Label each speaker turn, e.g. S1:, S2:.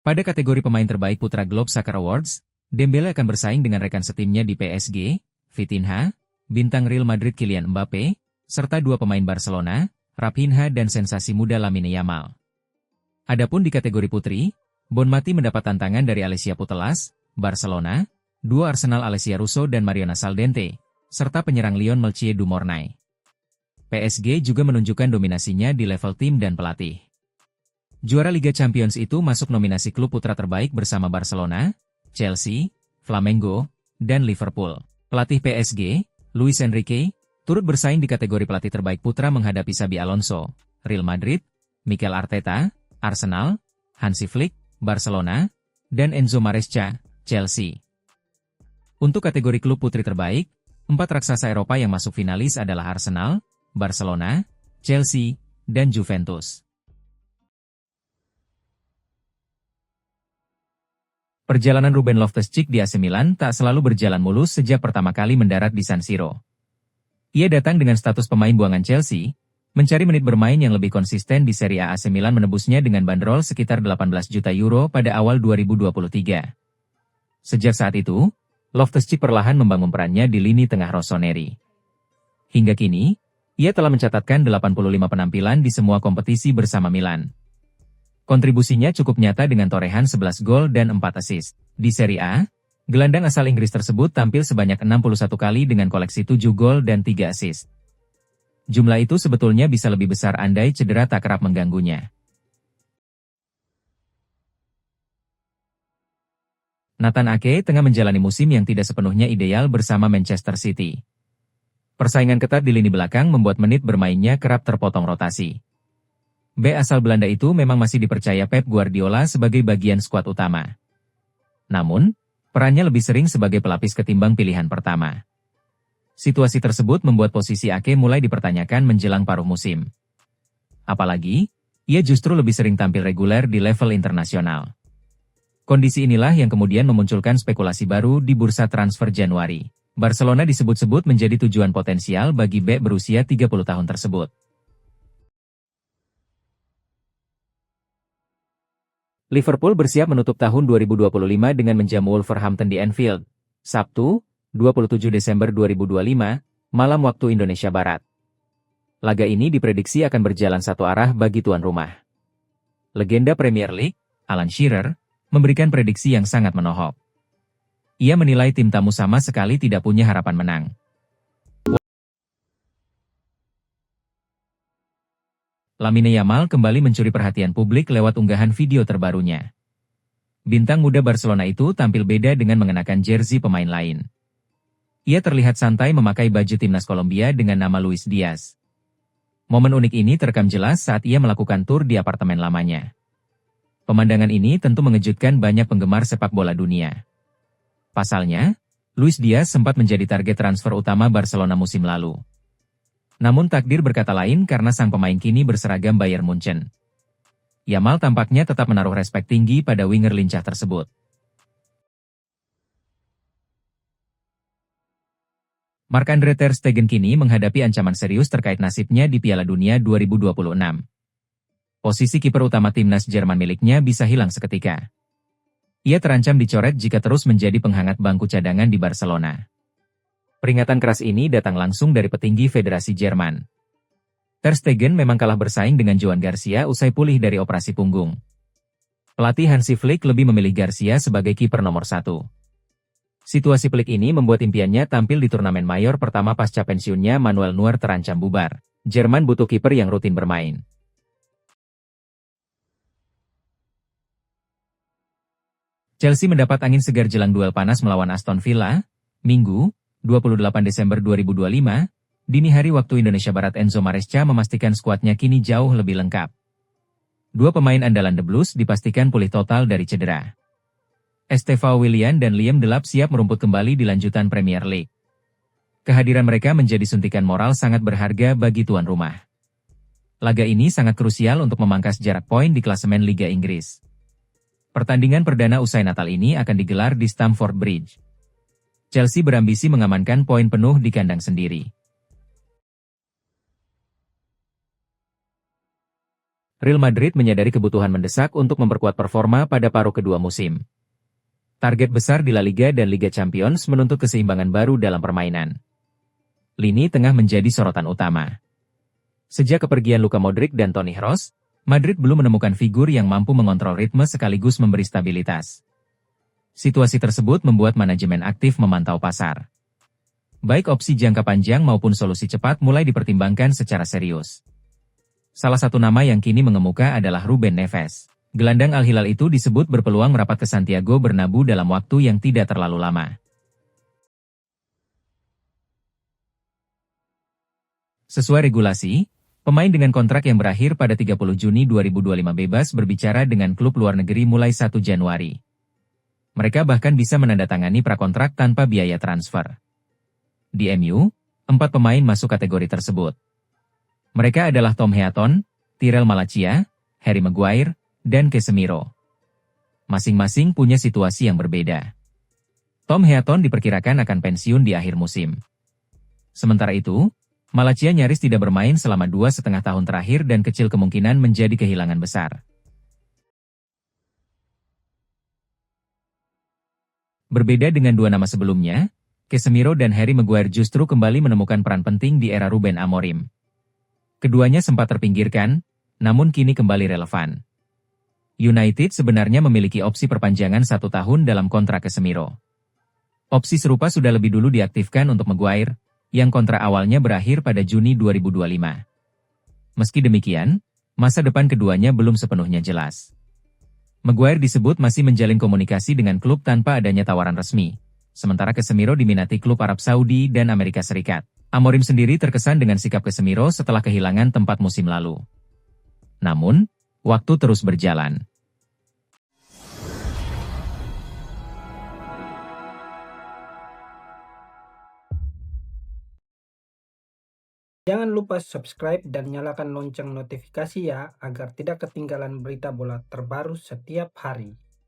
S1: Pada kategori pemain terbaik Putra Globe Soccer Awards, Dembele akan bersaing dengan rekan setimnya di PSG, Vitinha, bintang Real Madrid Kylian Mbappe, serta dua pemain Barcelona, Raphinha dan sensasi muda Lamine Yamal. Adapun di kategori putri, Bon Mati mendapat tantangan dari Alessia Putellas, Barcelona, dua Arsenal Alessia Russo dan Mariona Saldente, serta penyerang Lyon Melchior du Mornay. PSG juga menunjukkan dominasinya di level tim dan pelatih. Juara Liga Champions itu masuk nominasi klub putra terbaik bersama Barcelona, Chelsea, Flamengo, dan Liverpool. Pelatih PSG, Luis Enrique, turut bersaing di kategori pelatih terbaik putra menghadapi Xabi Alonso, Real Madrid, Mikel Arteta, Arsenal, Hansi Flick, Barcelona, dan Enzo Maresca, Chelsea. Untuk kategori klub putri terbaik, 4 raksasa Eropa yang masuk finalis adalah Arsenal, Barcelona, Chelsea, dan Juventus. Perjalanan Ruben Loftus-Cheek di AC Milan tak selalu berjalan mulus sejak pertama kali mendarat di San Siro. Ia datang dengan status pemain buangan Chelsea, mencari menit bermain yang lebih konsisten di Serie A. AC Milan menebusnya dengan bandrol sekitar 18 juta euro pada awal 2023. Sejak saat itu, Loftus-Cheek perlahan membangun perannya di lini tengah rossoneri. Hingga kini, ia telah mencatatkan 85 penampilan di semua kompetisi bersama Milan. Kontribusinya cukup nyata dengan torehan 11 gol dan 4 assist. Di Serie A, gelandang asal Inggris tersebut tampil sebanyak 61 kali dengan koleksi 7 gol dan 3 assist. Jumlah itu sebetulnya bisa lebih besar andai cedera tak kerap mengganggunya. Nathan Ake tengah menjalani musim yang tidak sepenuhnya ideal bersama Manchester City. Persaingan ketat di lini belakang membuat menit bermainnya kerap terpotong rotasi. B asal Belanda itu memang masih dipercaya Pep Guardiola sebagai bagian skuad utama. Namun, perannya lebih sering sebagai pelapis ketimbang pilihan pertama. Situasi tersebut membuat posisi Ake mulai dipertanyakan menjelang paruh musim. Apalagi, ia justru lebih sering tampil reguler di level internasional. Kondisi inilah yang kemudian memunculkan spekulasi baru di bursa transfer Januari. Barcelona disebut-sebut menjadi tujuan potensial bagi bek berusia 30 tahun tersebut. Liverpool bersiap menutup tahun 2025 dengan menjamu Wolverhampton di Anfield, Sabtu, 27 Desember 2025, malam waktu Indonesia Barat. Laga ini diprediksi akan berjalan satu arah bagi tuan rumah. Legenda Premier League, Alan Shearer, memberikan prediksi yang sangat menohok. Ia menilai tim tamu sama sekali tidak punya harapan menang. Lamine Yamal kembali mencuri perhatian publik lewat unggahan video terbarunya. Bintang muda Barcelona itu tampil beda dengan mengenakan jersey pemain lain. Ia terlihat santai memakai baju timnas Kolombia dengan nama Luis Diaz. Momen unik ini terekam jelas saat ia melakukan tur di apartemen lamanya. Pemandangan ini tentu mengejutkan banyak penggemar sepak bola dunia. Pasalnya, Luis Diaz sempat menjadi target transfer utama Barcelona musim lalu. Namun takdir berkata lain karena sang pemain kini berseragam Bayern Munchen. Yamal tampaknya tetap menaruh respek tinggi pada winger lincah tersebut. Marc-Andre ter Stegen kini menghadapi ancaman serius terkait nasibnya di Piala Dunia 2026. Posisi kiper utama timnas Jerman miliknya bisa hilang seketika. Ia terancam dicoret jika terus menjadi penghangat bangku cadangan di Barcelona. Peringatan keras ini datang langsung dari petinggi Federasi Jerman. Ter Stegen memang kalah bersaing dengan Joan Garcia usai pulih dari operasi punggung. Pelatih Hansi Flick lebih memilih Garcia sebagai kiper nomor 1. Situasi pelik ini membuat impiannya tampil di turnamen mayor pertama pasca pensiunnya Manuel Neuer terancam bubar. Jerman butuh kiper yang rutin bermain. Chelsea mendapat angin segar jelang duel panas melawan Aston Villa, Minggu, 28 Desember 2025, dini hari waktu Indonesia Barat. Enzo Maresca memastikan skuadnya kini jauh lebih lengkap. Dua pemain andalan The Blues dipastikan pulih total dari cedera. Estevao Willian dan Liam Delap siap merumput kembali di lanjutan Premier League. Kehadiran mereka menjadi suntikan moral sangat berharga bagi tuan rumah. Laga ini sangat krusial untuk memangkas jarak poin di klasemen Liga Inggris. Pertandingan perdana usai Natal ini akan digelar di Stamford Bridge. Chelsea berambisi mengamankan poin penuh di kandang sendiri. Real Madrid menyadari kebutuhan mendesak untuk memperkuat performa pada paruh kedua musim. Target besar di La Liga dan Liga Champions menuntut keseimbangan baru dalam permainan. Lini tengah menjadi sorotan utama. Sejak kepergian Luka Modric dan Toni Kroos, Madrid belum menemukan figur yang mampu mengontrol ritme sekaligus memberi stabilitas. Situasi tersebut membuat manajemen aktif memantau pasar. Baik opsi jangka panjang maupun solusi cepat mulai dipertimbangkan secara serius. Salah satu nama yang kini mengemuka adalah Ruben Neves. Gelandang Al Hilal itu disebut berpeluang merapat ke Santiago Bernabeu dalam waktu yang tidak terlalu lama. Sesuai regulasi, pemain dengan kontrak yang berakhir pada 30 Juni 2025 bebas berbicara dengan klub luar negeri mulai 1 Januari. Mereka bahkan bisa menandatangani prakontrak tanpa biaya transfer. Di MU, 4 pemain masuk kategori tersebut. Mereka adalah Tom Heaton, Tyrell Malacia, Harry Maguire, dan Casemiro. Masing-masing punya situasi yang berbeda. Tom Heaton diperkirakan akan pensiun di akhir musim. Sementara itu, Malacia nyaris tidak bermain selama 2,5 tahun terakhir dan kecil kemungkinan menjadi kehilangan besar. Berbeda dengan dua nama sebelumnya, Casemiro dan Harry Maguire justru kembali menemukan peran penting di era Ruben Amorim. Keduanya sempat terpinggirkan, namun kini kembali relevan. United sebenarnya memiliki opsi perpanjangan 1 tahun dalam kontrak Casemiro. Opsi serupa sudah lebih dulu diaktifkan untuk Maguire, yang kontrak awalnya berakhir pada Juni 2025. Meski demikian, masa depan keduanya belum sepenuhnya jelas. Maguire disebut masih menjalin komunikasi dengan klub tanpa adanya tawaran resmi, sementara Casemiro diminati klub Arab Saudi dan Amerika Serikat. Amorim sendiri terkesan dengan sikap Casemiro setelah kehilangan tempat musim lalu. Namun, waktu terus berjalan.
S2: Jangan lupa subscribe dan nyalakan lonceng notifikasi ya, agar tidak ketinggalan berita bola terbaru setiap hari.